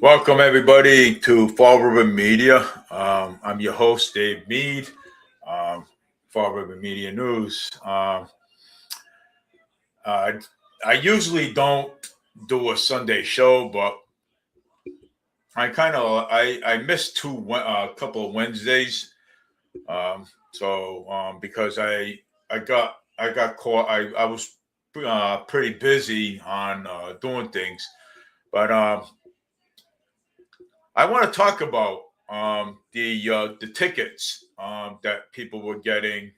Welcome, everybody, to Fall River Media. I'm your host, Dave Mead, um, Fall River Media News. Uh, I usually don't do a Sunday show, but I missed a couple of Wednesdays. Because I got caught, I was pretty busy on doing things, but I want to talk about the tickets that people were getting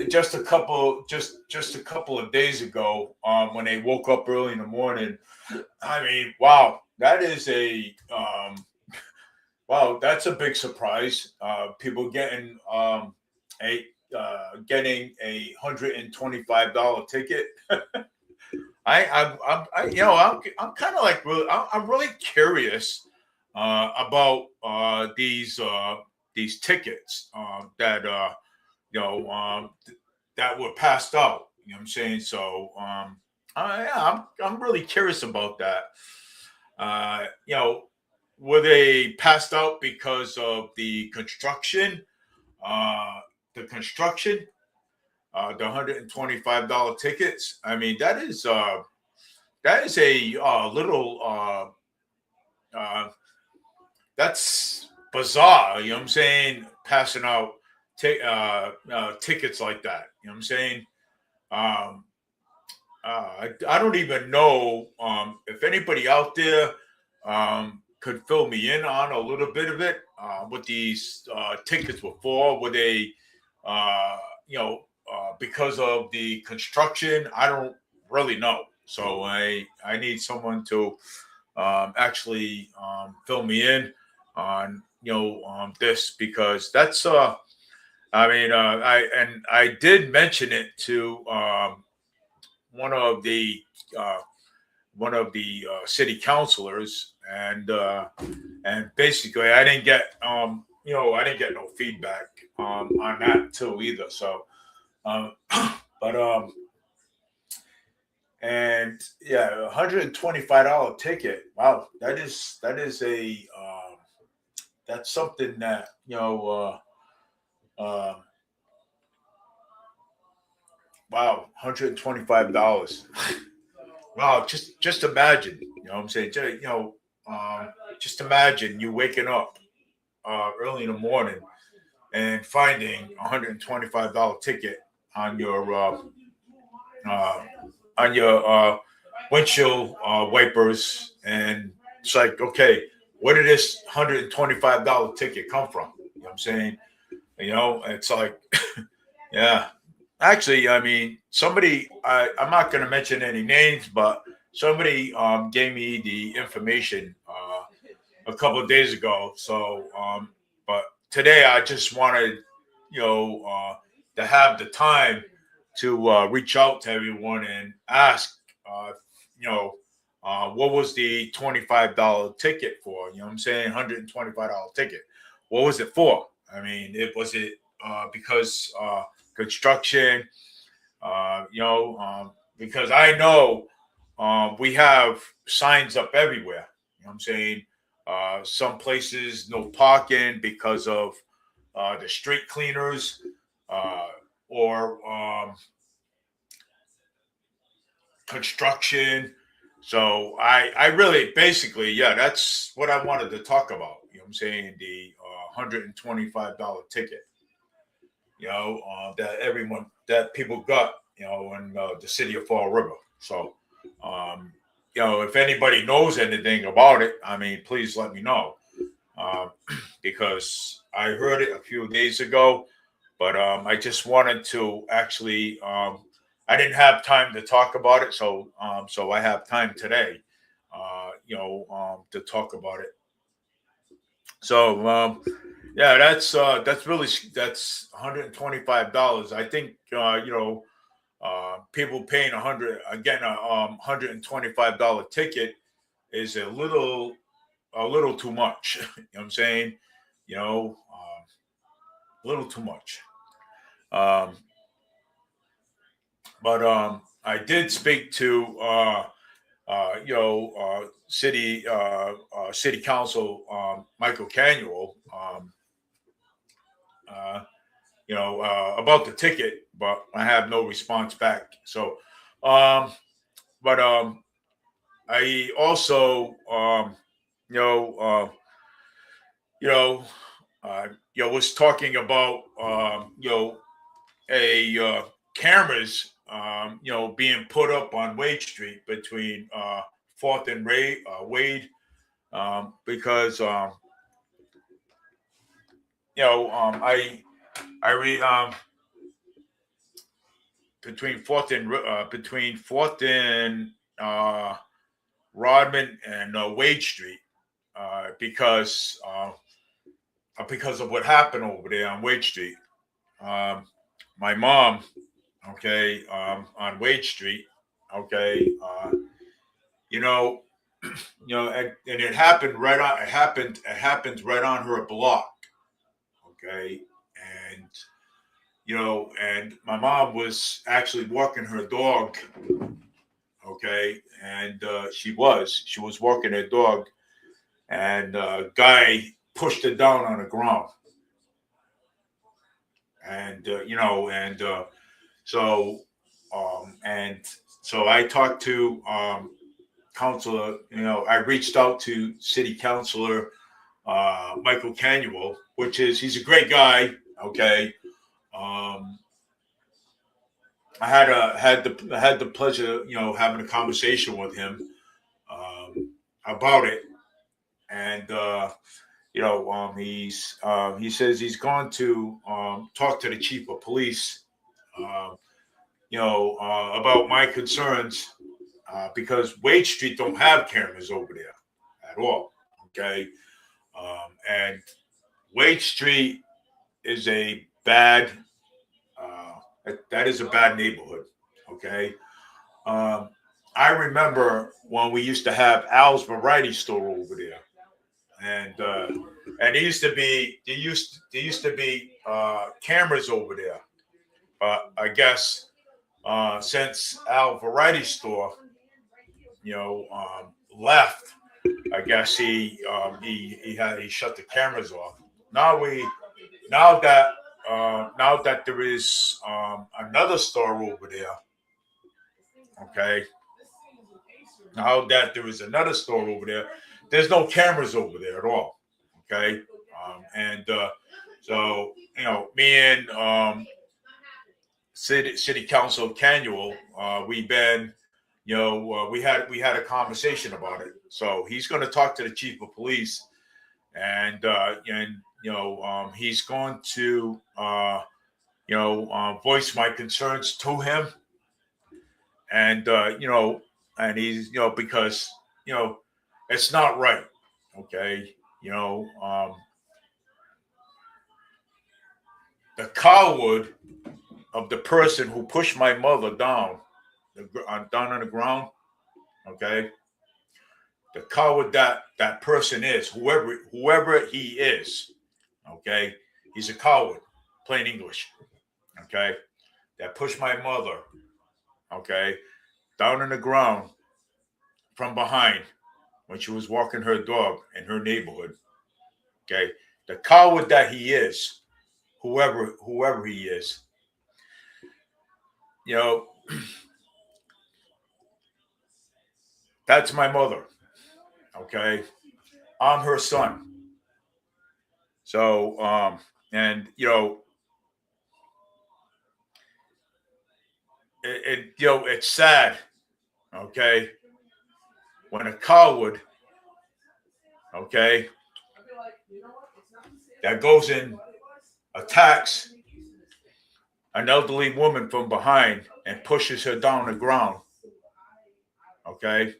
just a couple of days ago when they woke up early in the morning. I mean, wow, that's a big surprise. People getting a $125 ticket. I'm kind of like I'm really curious about these tickets that were passed out. You know what I'm saying? I'm really curious about that. Uh, you know, were they passed out because of Uh, the construction, the $125 tickets. I mean, that is a little uh, that's bizarre. You know what I'm saying? Passing out tickets like that. You know what I'm saying? Um, I don't even know if anybody out there could fill me in on a little bit of it. What these tickets were for? Were they, uh, because of the construction? I don't really know. So I need someone to actually fill me in on this, because that's I did mention it to one of the uh, city councilors, and basically I didn't get no feedback on that too either. So um, but and yeah, $125 ticket. Wow, that is a that's something that wow, $125. Wow, just imagine, you know what I'm saying? Just imagine you waking up early in the morning and finding $125 ticket on your uh, windshield wipers, and it's like, okay, where did this $125 ticket come from? You know what I'm saying? It's like, yeah. Actually, I mean, I'm not going to mention any names, but somebody gave me the information a couple of days ago. But today I just wanted, to have the time to reach out to everyone and ask, you know, what was the $25 ticket for? You know what I'm saying? $125 ticket. What was it for? I mean, it because construction, because I know we have signs up everywhere. You know what I'm saying? Some places, no parking because of the street cleaners, uh, or construction. So I really basically, yeah, that's what I wanted to talk about. You know what I'm saying? The $125 ticket, that people got, in the city of Fall River. So, if anybody knows anything about it, I mean, please let me know, um, because I heard it a few days ago, but I just wanted to actually. I didn't have time to talk about it, so I have time today, to talk about it. So yeah, that's $125. I think people paying 125 ticket is a little too much. You know what I'm saying? A little too much. Um, but I did speak to city council, Michael Canuel, about the ticket, but I have no response back. So, um, but I also, you know, uh, you know, was talking about, a cameras, being put up on Wade Street between Fourth and Wade, because I re between Fourth and uh, Rodman and Wade Street, because of what happened over there on Wade Street. Um, my mom, okay, on Wade Street, okay, you know, and it happened right on her block, okay, and and my mom was actually walking her dog, okay, and she was walking her dog, and guy pushed her down on the ground, and so and so I talked to councilor. I reached out to city councilor Michael Canuel, he's a great guy. Okay, um, I had the pleasure, having a conversation with him about it, and he says he's going to talk to the chief of police, uh, about my concerns, because Wade Street don't have cameras over there at all. Okay, and Wade Street is a bad. That is a bad neighborhood. Okay, um, I remember when we used to have Al's Variety Store over there, and there used to be cameras over there. But I guess since Al Variety Store, left, I guess he shut the cameras off. Now we now that there is another store over there, okay. Now that there is another store over there, there's no cameras over there at all, okay. And so me and city council Canuel, we've been, we had a conversation about it. So he's going to talk to the chief of police, and he's going to voice my concerns to him, and he's because it's not right, okay. The coward of the person who pushed my mother down, down on the ground, okay. The coward that person is, whoever he is, okay. He's a coward, plain English, okay. That pushed my mother, okay, down on the ground from behind when she was walking her dog in her neighborhood, okay. The coward that he is, whoever he is, you know, that's my mother, okay. I'm her son. So, and it's sad, okay, when a coward, okay, that goes in, attacks an elderly woman from behind and pushes her down the ground, okay,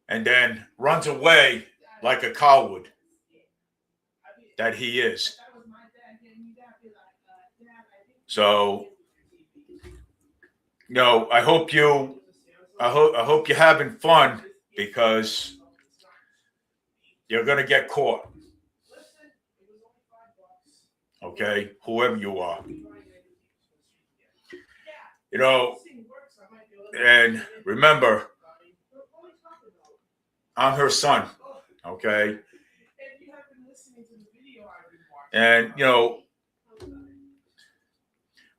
and then runs away like a coward that he is. So, I hope you're having fun, because you're gonna get caught, okay, whoever you are. You know, And remember, I'm her son, okay? And,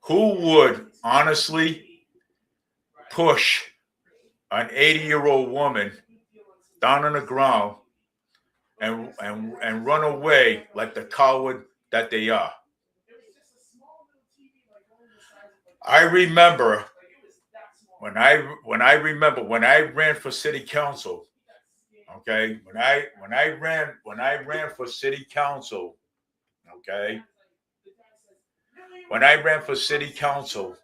who would honestly push an 80-year-old woman down on the ground and run away like the coward that they are? I remember when I ran for city council. Okay, when I ran for city council. Okay, when I ran for city council,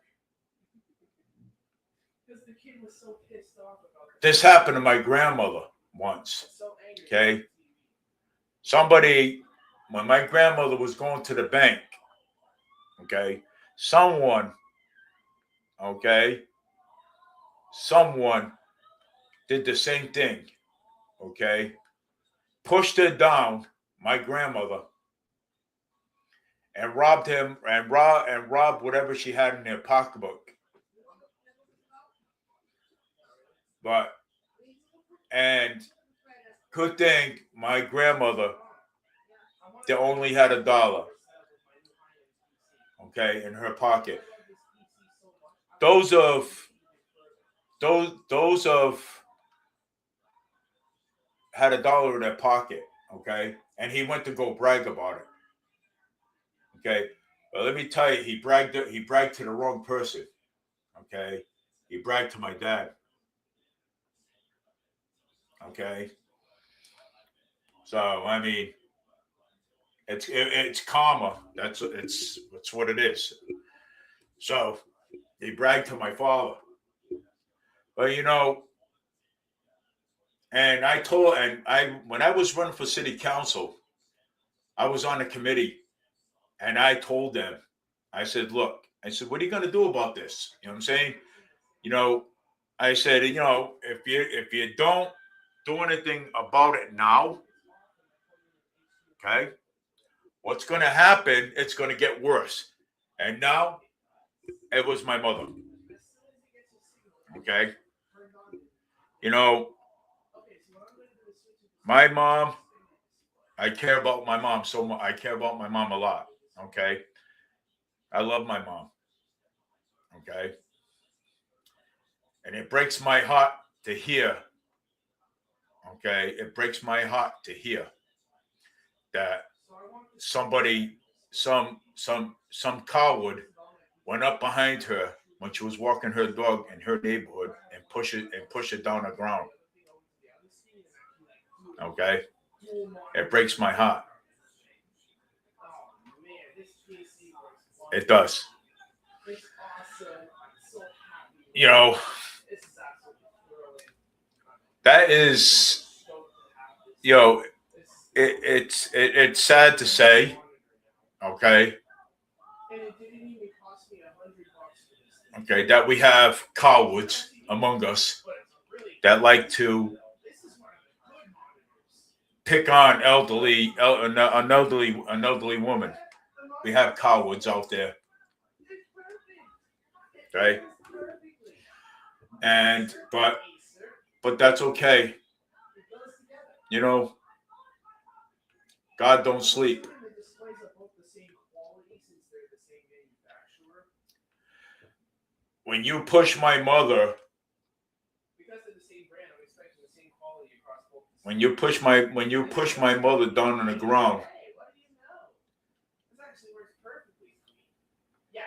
this happened to my grandmother once. Okay, somebody, when my grandmother was going to the bank, okay, someone, okay, someone did the same thing, okay, pushed her down, my grandmother, and robbed him and robbed whatever she had in their pocketbook. But and good thing my grandmother, they only had $1, okay, in her pocket. Those of had $1 in their pocket, okay, and he went to go brag about it, okay. But let me tell you, he bragged to the wrong person, okay. He bragged to my dad, okay. So I mean, it's karma. It's what it is. So he bragged to my father, but and I when I was running for city council, I was on a committee, and I told them, I said, look, I said, what are you going to do about this? You know what I'm saying? You know, I said, if you don't do anything about it now, okay, what's going to happen? It's going to get worse. And now it was my mother. Okay, you know, my mom. I care about my mom so much. I care about my mom a lot. Okay, I love my mom. Okay, and it breaks my heart to hear. Okay, it breaks my heart to hear that somebody, some coward went up behind her when she was walking her dog in her neighborhood and push it down the ground. Okay, it breaks my heart. It does. You know, that is, you know, it's sad to say. Okay, okay, that we have cowards among us that like to pick on an elderly woman. We have cowards out there, okay? And but that's okay. You know, God don't sleep. When you push my mother, when you push my mother down on the ground,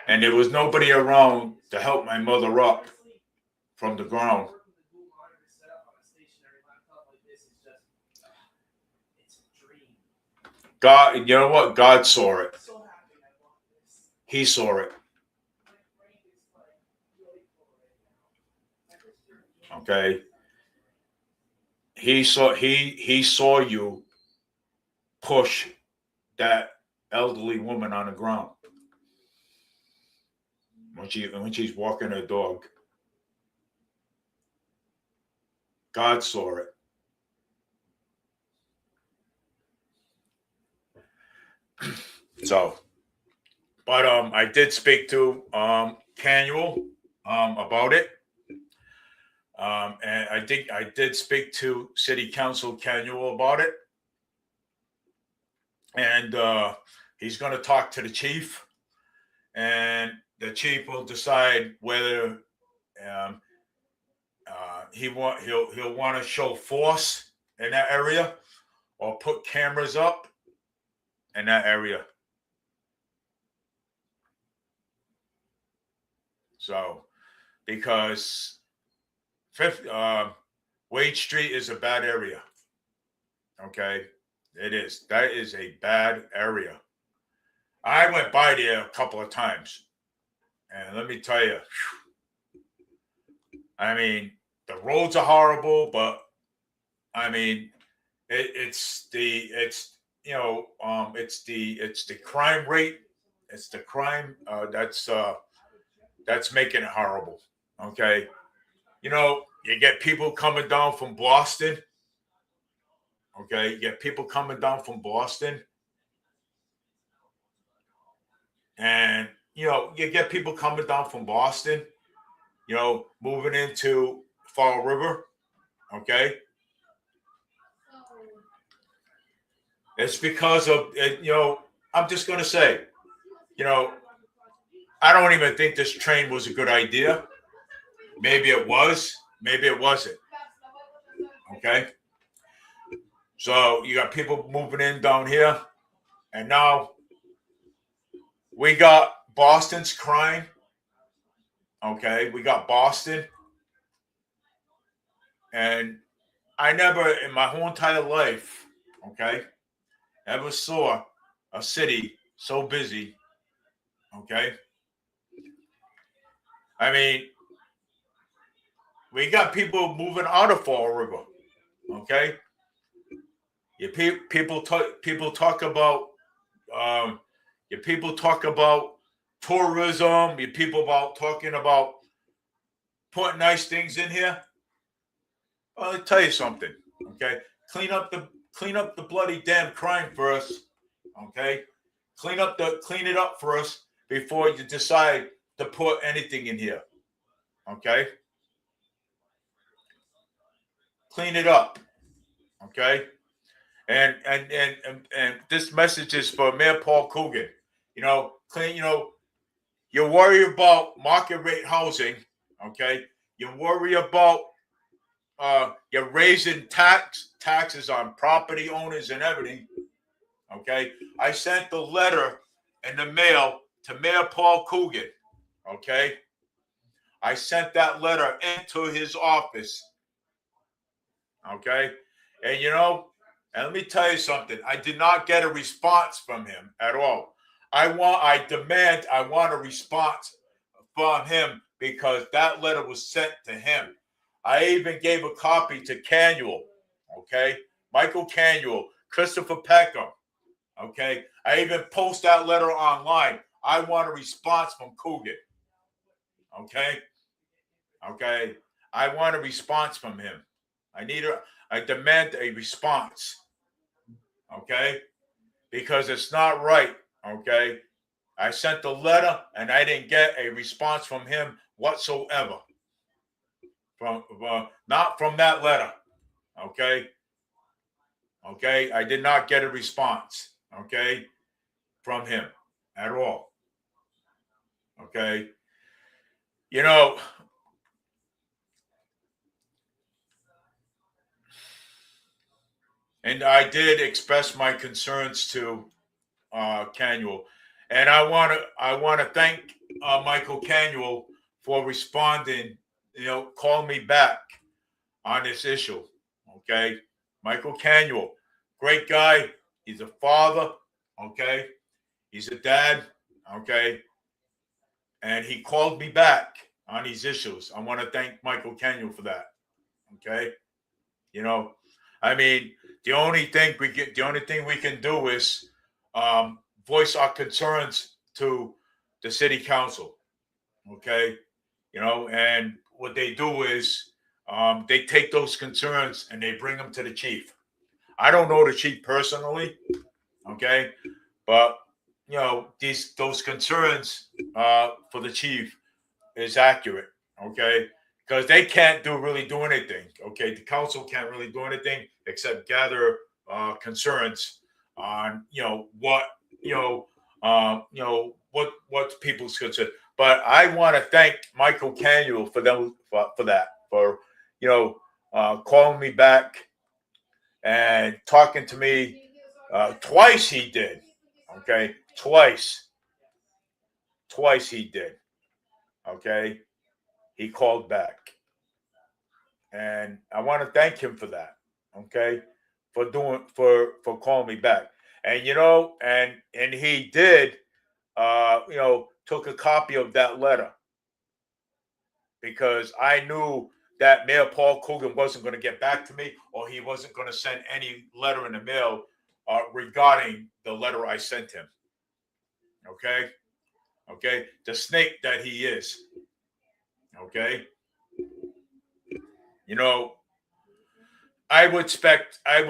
and there was nobody around to help my mother up from the ground. God, you know what? God saw it. He saw it. Okay. He saw you push that elderly woman on the ground when she's walking her dog. God saw it. So, but I did speak to Canuel about it. And I think I did speak to City Council Canuel about it, and he's going to talk to the chief, and the chief will decide whether um, he'll want to show force in that area or put cameras up in that area. So, because Wade Street is a bad area. Okay, it is. That is a bad area. I went by there a couple of times, and let me tell you, I mean, the roads are horrible, but I mean, it's the crime rate, it's the crime that's making it horrible. Okay, you get people coming down from Boston. Okay, you get people coming down from Boston, and you get people coming down from Boston, moving into Fall River. Okay, it's because of I'm just gonna say, I don't even think this train was a good idea. Maybe it was, maybe it wasn't. Okay, so you got people moving in down here, and now we got Boston's crying. Okay, we got Boston, and I never in my whole entire life, okay, ever saw a city so busy. Okay, I mean, we got people moving out of Fall River. Okay, people talk about people talk about tourism. People talking about putting nice things in here. Well, I'll tell you something. Okay, clean up the bloody damn crime first. Okay, clean it up first before you decide to put anything in here. Okay, clean it up. Okay, and this message is for Mayor Paul Coogan. Clean. You worry about market rate housing. Okay, you worry about you're raising taxes on property owners and everything. Okay, I sent the letter in the mail to Mayor Paul Coogan. Okay, I sent that letter into his office. Okay, and and let me tell you something. I did not get a response from him at all. I want a response from him because that letter was sent to him. I even gave a copy to Canuel, okay? Michael Canuel, Christopher Peckham, okay? I even post that letter online. I want a response from Coogan, okay? Okay? I want a response from him. I demand a response, okay? Because it's not right, okay? I sent the letter and I didn't get a response from him whatsoever. Not from that letter. Okay. Okay. I did not get a response. Okay. From him at all. Okay. And I did express my concerns to Canuel, and I want to thank Michael Canuel for responding. Call me back on this issue. Okay, Michael Canuel, great guy. He's a father. Okay, he's a dad. Okay, and he called me back on these issues. I want to thank Michael Canuel for that. Okay, I mean, the only thing we can do is voice our concerns to the city council. Okay, and what they do is they take those concerns and they bring them to the chief. I don't know the chief personally, okay, but those concerns for the chief is accurate, okay, because they can't really do anything. Okay, the council can't really do anything except gather concerns on what people's concern. But I want to thank Michael Canuel for them for that calling me back and talking to me twice. He did. Okay, twice he did. Okay, he called back. And I want to thank him for that. Okay, for calling me back. And and he did took a copy of that letter, because I knew that Mayor Paul Coogan wasn't going to get back to me, or he wasn't going to send any letter in the mail regarding the letter I sent him. Okay, the snake that he is. Okay, I would expect a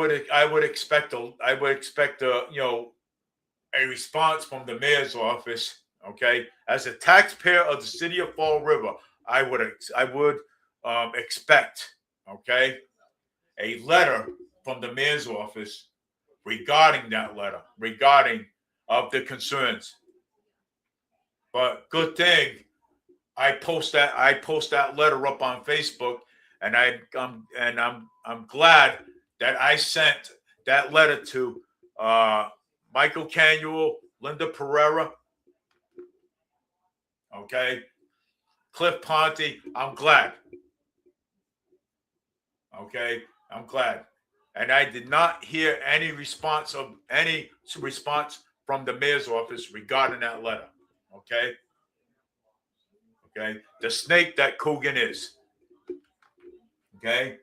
response from the mayor's office. Okay, as a taxpayer of the city of Fall River, I would expect a letter from the mayor's office regarding that letter, regarding of the concerns. But good thing I post that letter up on Facebook, and I'm glad that I sent that letter to Michael Canuel, Linda Pereira, Cliff Ponte. I'm glad. I'm glad. And I did not hear any response from the mayor's office regarding that letter. Okay. The snake that Coogan is. Okay.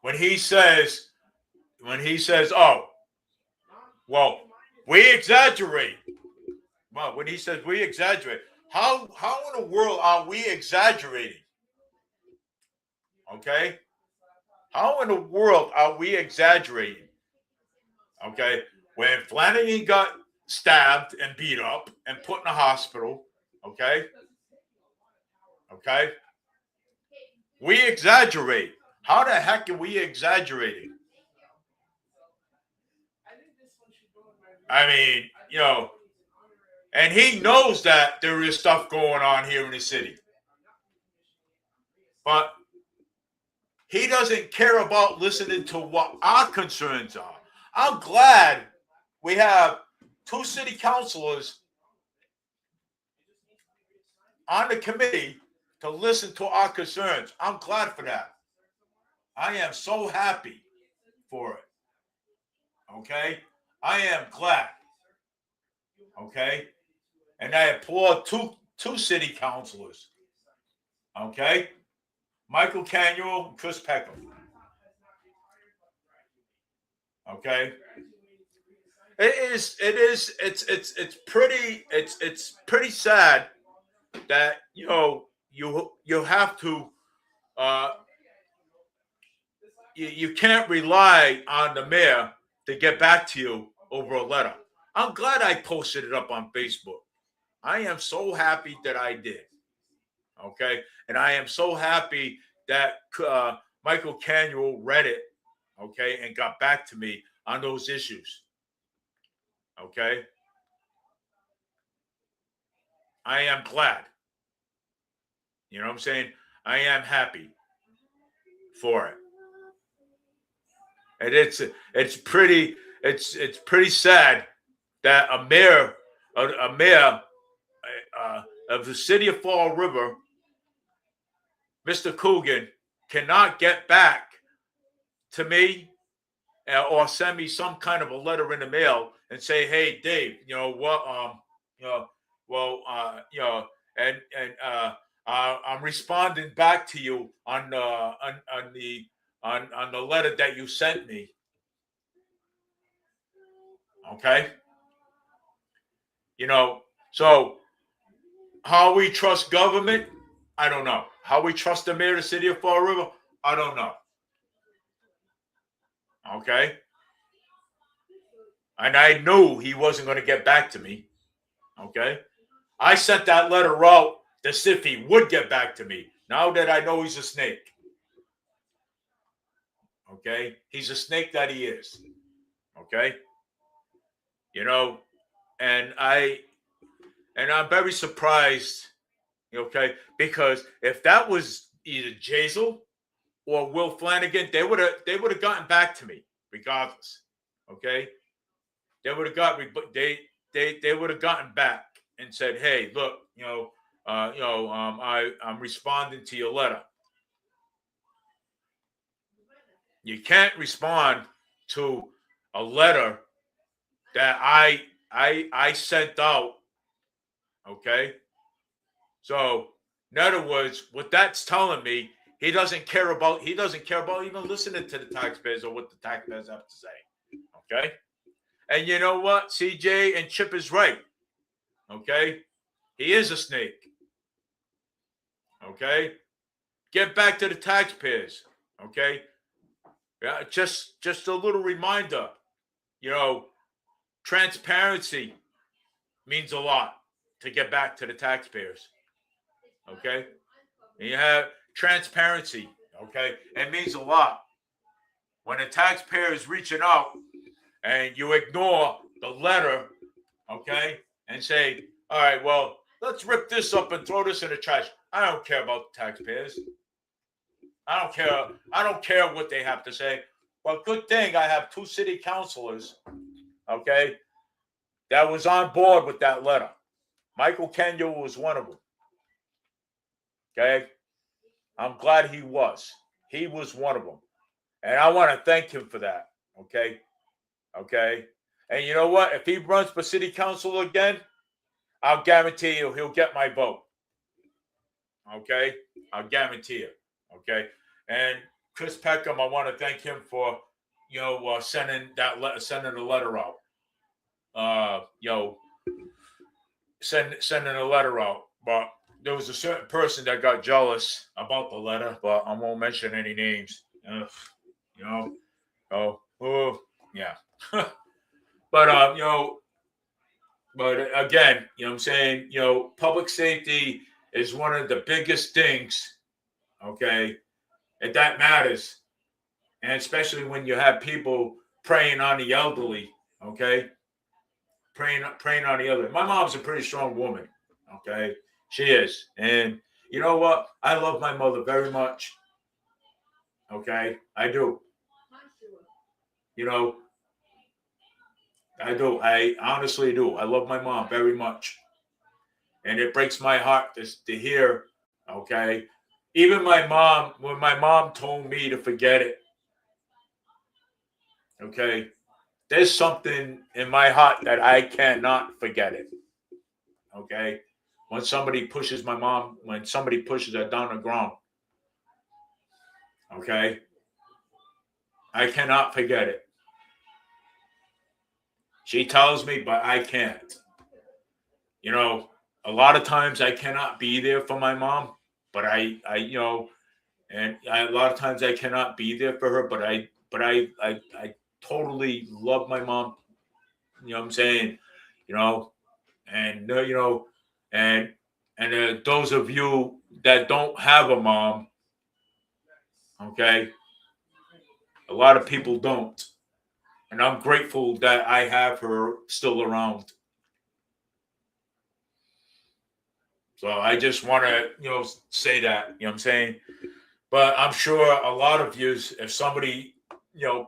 When he says, oh, well, we exaggerate. Well, when he says we exaggerate, how in the world are we exaggerating? Okay? How in the world are we exaggerating? Okay? When Flanagan got stabbed and beat up and put in a hospital, okay? We exaggerate. How the heck are we exaggerating? I mean, and he knows that there is stuff going on here in the city. But he doesn't care about listening to what our concerns are. I'm glad we have 2 city councilors on the committee to listen to our concerns. I'm glad for that. I am so happy for it. Okay? I am glad. Okay? And I applaud two city councilors. Okay? Michael Canuel and Chris Peckham. Okay? It's pretty sad that you have to you can't rely on the mayor to get back to you over a letter. I'm glad I posted it up on Facebook. I am so happy that I did. Okay, and I am so happy that Michael Canuel read it. Okay, and got back to me on those issues. Okay, I am glad. You know what I'm saying? I am happy for it. And it's pretty sad that a mayor of the city of Fall River, Mr. Coogan, cannot get back to me or send me some kind of a letter in the mail and say, "Hey, Dave, I'm responding back to you on the letter that you sent me." Okay, so how we trust government, I don't know. How we trust the mayor of the city of Fall River, I don't know. Okay, and I knew he wasn't going to get back to me. Okay, I sent that letter out as if he would get back to me. Now that I know he's a snake. Okay? He's a snake that he is. Okay? You know, and I'm very surprised, because if that was either Jazel or Will Flanagan, they would have gotten back to me regardless. Okay? They would have they would have gotten back and said, "Hey, look, I'm responding to your letter." You can't respond to a letter that I sent out. Okay, so in other words, what that's telling me, he doesn't care about even listening to the taxpayers or what the taxpayers have to say. Okay, and you know what, CJ and Chip is right. Okay, he is a snake. Okay, get back to the taxpayers. Okay, yeah, just a little reminder. Transparency means a lot to get back to the taxpayers. Okay, and you have transparency. Okay, it means a lot when a taxpayer is reaching out and you ignore the letter. Okay, and say, all right, well, let's rip this up and throw this in the trash. I don't care about the taxpayers. I don't care. I don't care what they have to say. Well, good thing I have 2 city councilors, okay, that was on board with that letter. Michael Kenya was one of them. Okay, I'm glad he was. He was one of them, and I want to thank him for that. Okay, and you know what? If he runs for city council again, I'll guarantee you he'll get my vote. Okay, I'll guarantee it. Okay, and Chris Peckham, I want to thank him for sending a letter out. Sending a letter out, but there was a certain person that got jealous about the letter, but I won't mention any names. Yeah. But but again, I'm saying, public safety is one of the biggest things, okay, and that matters, and especially when you have people preying on the elderly, okay, preying on the elderly. My mom's a pretty strong woman, okay, she is, and you know what? I love my mother very much, okay, I do. I do. I honestly do. I love my mom very much. And it breaks my heart to hear, okay? Even my mom, when my mom told me to forget it, okay? There's something in my heart that I cannot forget it, okay? When somebody pushes her down the ground, okay? I cannot forget it. She tells me, but I can't. A lot of times I cannot be there for my mom, but a lot of times I cannot be there for her, but I totally love my mom. You know what I'm saying? And those of you that don't have a mom, okay, a lot of people don't, and I'm grateful that I have her still around. So I just want to, say that, you know what I'm saying? But I'm sure a lot of you, if somebody,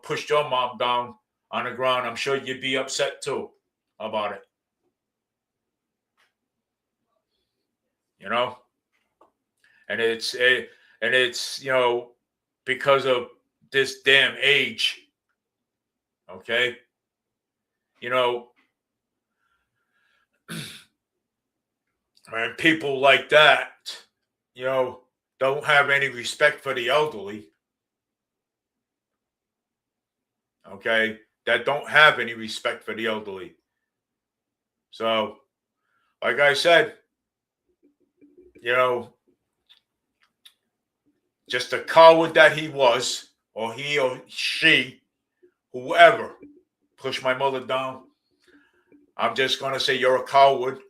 pushed your mom down on the ground, I'm sure you'd be upset too about it. And it's because of this damn age. Okay. And people like that, don't have any respect for the elderly. Okay. That don't have any respect for the elderly. So, like I said, just a coward that he was, or he or she, whoever pushed my mother down, I'm just going to say you're a coward.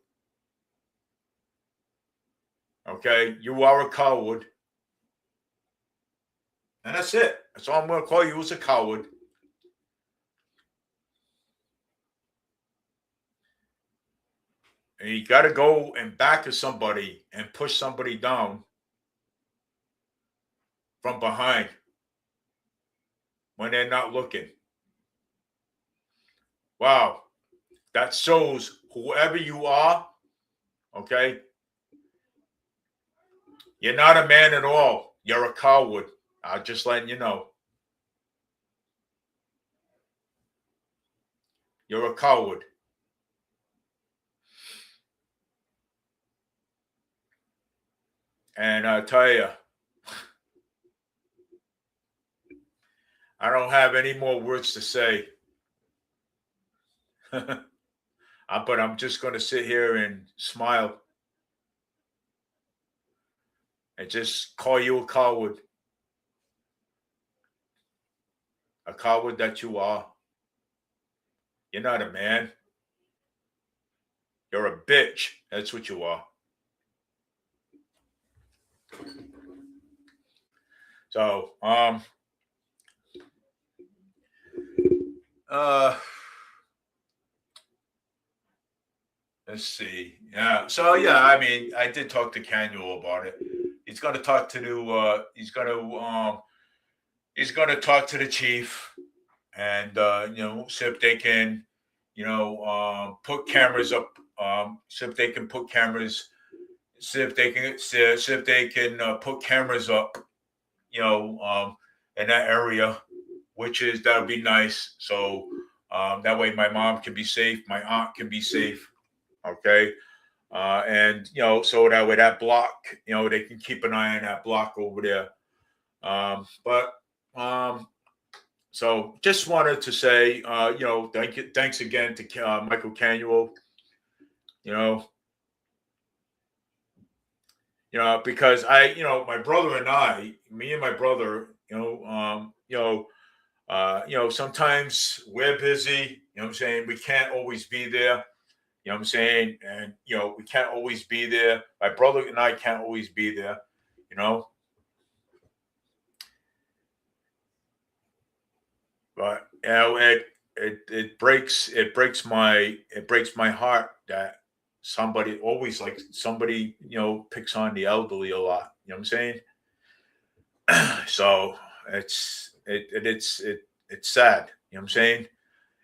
Okay, you are a coward, and that's it. That's all I'm going to call you, is a coward. And you got to go and back of somebody and push somebody down from behind when they're not looking. Wow, that shows whoever you are, okay, you're not a man at all. You're a coward. I'm just letting you know. You're a coward. And I tell you, I don't have any more words to say. But I'm just going to sit here and smile and just call you a coward. A coward that you are. You're not a man. You're a bitch. That's what you are. So, uh, let's see. Yeah. So yeah, I mean, I did talk to Canuel about it. He's going to talk to the. He's going to talk to the chief, and see if they can, put cameras up. See if they can put cameras. See if they can put cameras up. In that area, that would be nice. So that way, my mom can be safe, my aunt can be safe. Okay. And so that way that block, they can keep an eye on that block over there. But so just wanted to say, thanks again to Michael Canuel. Because my brother and me and my brother, sometimes we're busy. You know what I'm saying? We can't always be there. You know what I'm saying? And we can't always be there. My brother and I can't always be there. You know. But it breaks my heart that somebody picks on the elderly a lot. You know what I'm saying? So it's sad. You know what I'm saying?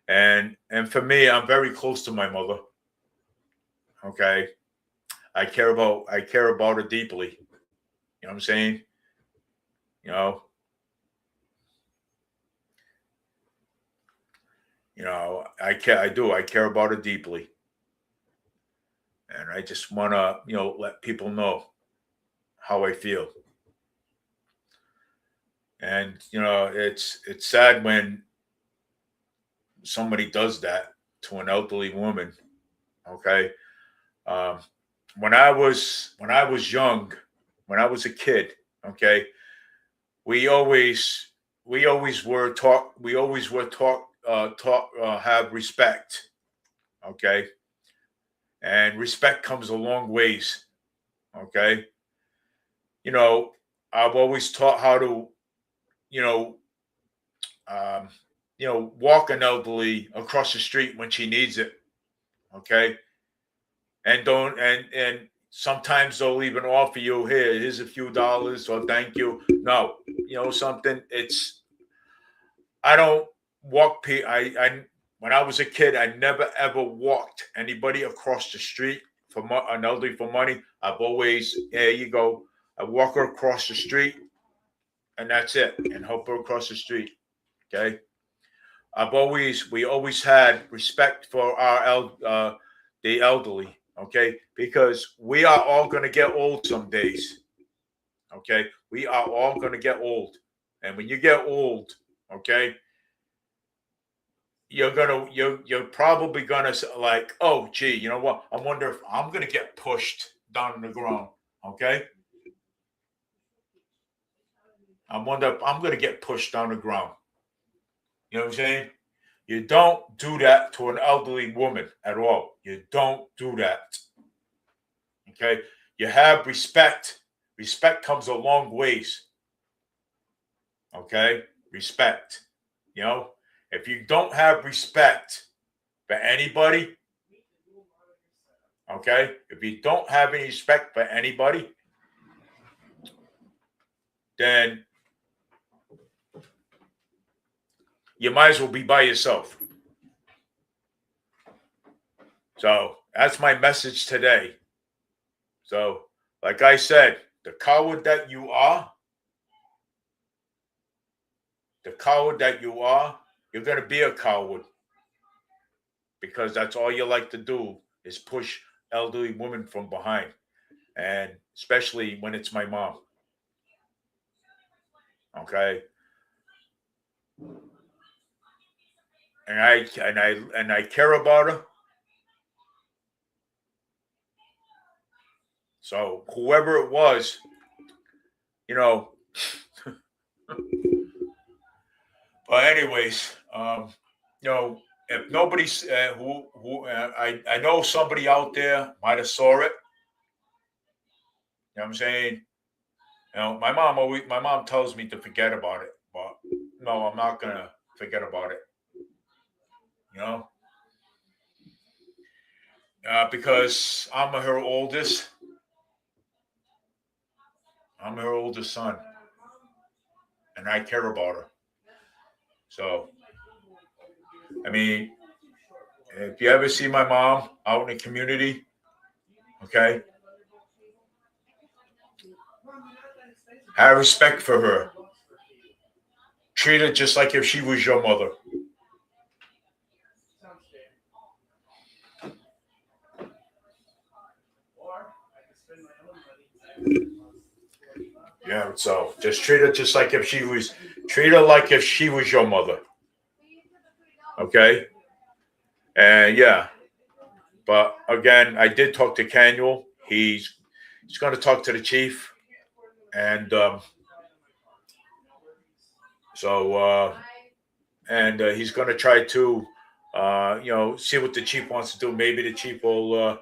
And for me, I'm very close to my mother. Okay, I care about her deeply. You know what I'm saying? You know, I care. I care about her deeply, and I just want to let people know how I feel. And it's sad when somebody does that to an elderly woman. Okay, um, when I was young, when I was a kid. Okay, we always were taught have respect. Okay, and respect comes a long ways. Okay, you know I've always taught how to you know um, walk an elderly across the street when she needs it. Okay, and don't and sometimes they'll even offer you, here's a few dollars or thank you. No, something. I don't walk. I when I was a kid, I never ever walked anybody across the street for an elderly for money. I've always, here you go. I walk her across the street, and that's it, and help her across the street. Okay. We always had respect for the elderly. Okay, because we are all going to get old some days. Okay, we are all going to get old, and when you get old, okay, you're probably gonna like, oh gee, you know what, I wonder if I'm gonna get pushed down on the ground. Okay, I wonder if I'm gonna get pushed down the ground. You know what I'm saying? You don't do that to an elderly woman at all. You don't do that. Okay, you have respect. Respect comes a long ways. Okay? Respect. You know, if you don't have respect for anybody, okay? If you don't have any respect for anybody, then you might as well be by yourself. So that's my message today. So, like I said, the coward that you are, you're going to be a coward because that's all you like to do is push elderly women from behind. And especially when it's my mom. Okay. And I care about her. So whoever it was, you know. But anyways, if nobody's I know somebody out there might have saw it. You know what I'm saying? My mom tells me to forget about it, but no, I'm not gonna forget about it. You know, because I'm her oldest son, and I care about her. So, I mean, if you ever see my mom out in the community, okay, have respect for her. Treat her just like if she was your mother. Yeah, so just treat her just like if she was your mother. Okay? And yeah. But again, I did talk to Canuel. He's gonna talk to the chief. And he's gonna try to see what the chief wants to do. Maybe the chief will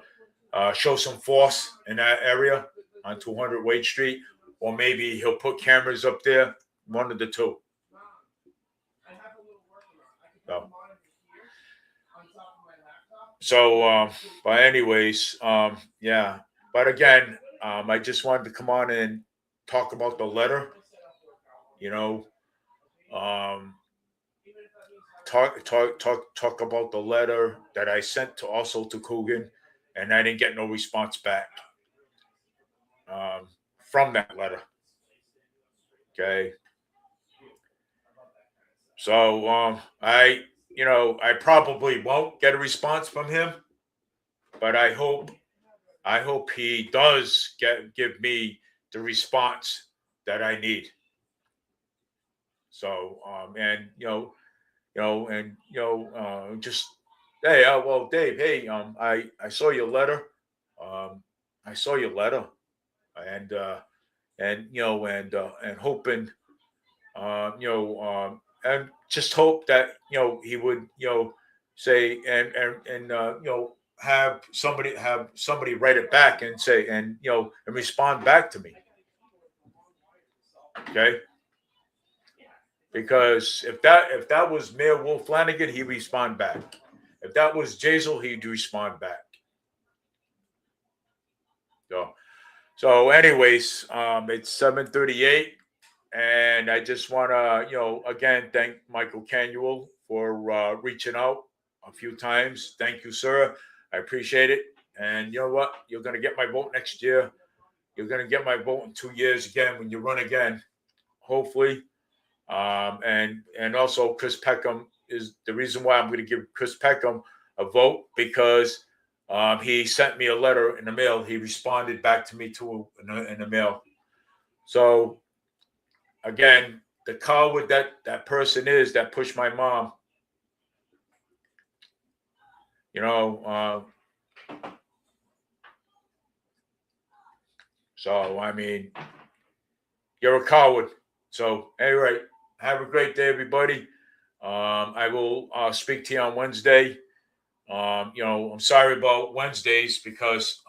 show some force in that area on 200 Wade Street, or maybe he'll put cameras up there. One of the two. But anyways, yeah. But again, I just wanted to come on and talk about the letter. You know, um, talk about the letter that I sent to Coogan, and I didn't get no response back from that letter. Okay. So I probably won't get a response from him, but I hope he does give me the response that I need. So just hey, well, Dave, hey, I saw your letter. I saw your letter, and and hoping, and just hope that he would say and have somebody write it back and say and respond back to me. Okay. Because if that was Mayor Wolf Flanagan, he'd respond back. If that was Jazel, he'd respond back. So anyways, it's 7:38, and I just want to again thank Michael Canuel for reaching out a few times. Thank you, sir. I appreciate it. And you know what? You're gonna get my vote next year. You're gonna get my vote in 2 years again when you run again, hopefully. And also Chris Peckham is the reason why I'm going to give Chris Peckham a vote, because he sent me a letter in the mail. He responded back to me in the mail. So again, the coward that person is that pushed my mom. So I mean, you're a coward. So anyway, have a great day, everybody. I will speak to you on Wednesday. I'm sorry about Wednesdays because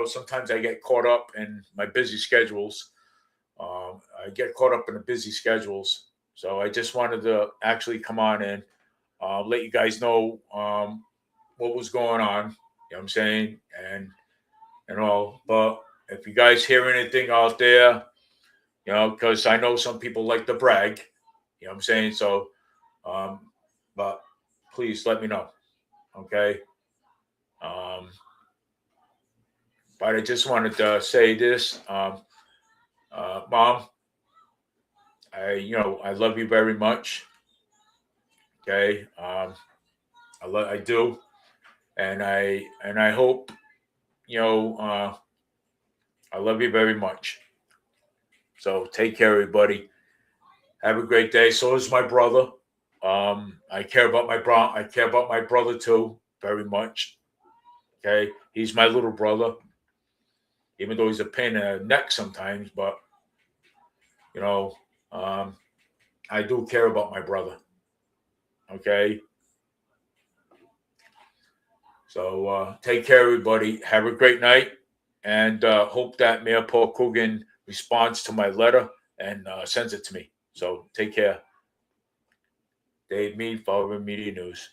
sometimes I get caught up in my busy schedules. I get caught up in the busy schedules. So I just wanted to actually come on and let you guys know what was going on. You know what I'm saying? And all. But if you guys hear anything out there, because I know some people like to brag, you know what I'm saying? So, um, but please let me know. Okay. Um, but I just wanted to say this, Mom. I love you very much. Okay. I do, and I hope you know. I love you very much. So take care, everybody. Have a great day. So is my brother. I care about my bro. I care about my brother too, very much. Okay, he's my little brother, even though he's a pain in the neck sometimes. But you know, um, I do care about my brother. Okay, so take care, everybody. Have a great night, and hope that Mayor Paul Coogan responds to my letter and sends it to me. So take care. Dave Mead, Follow Media News.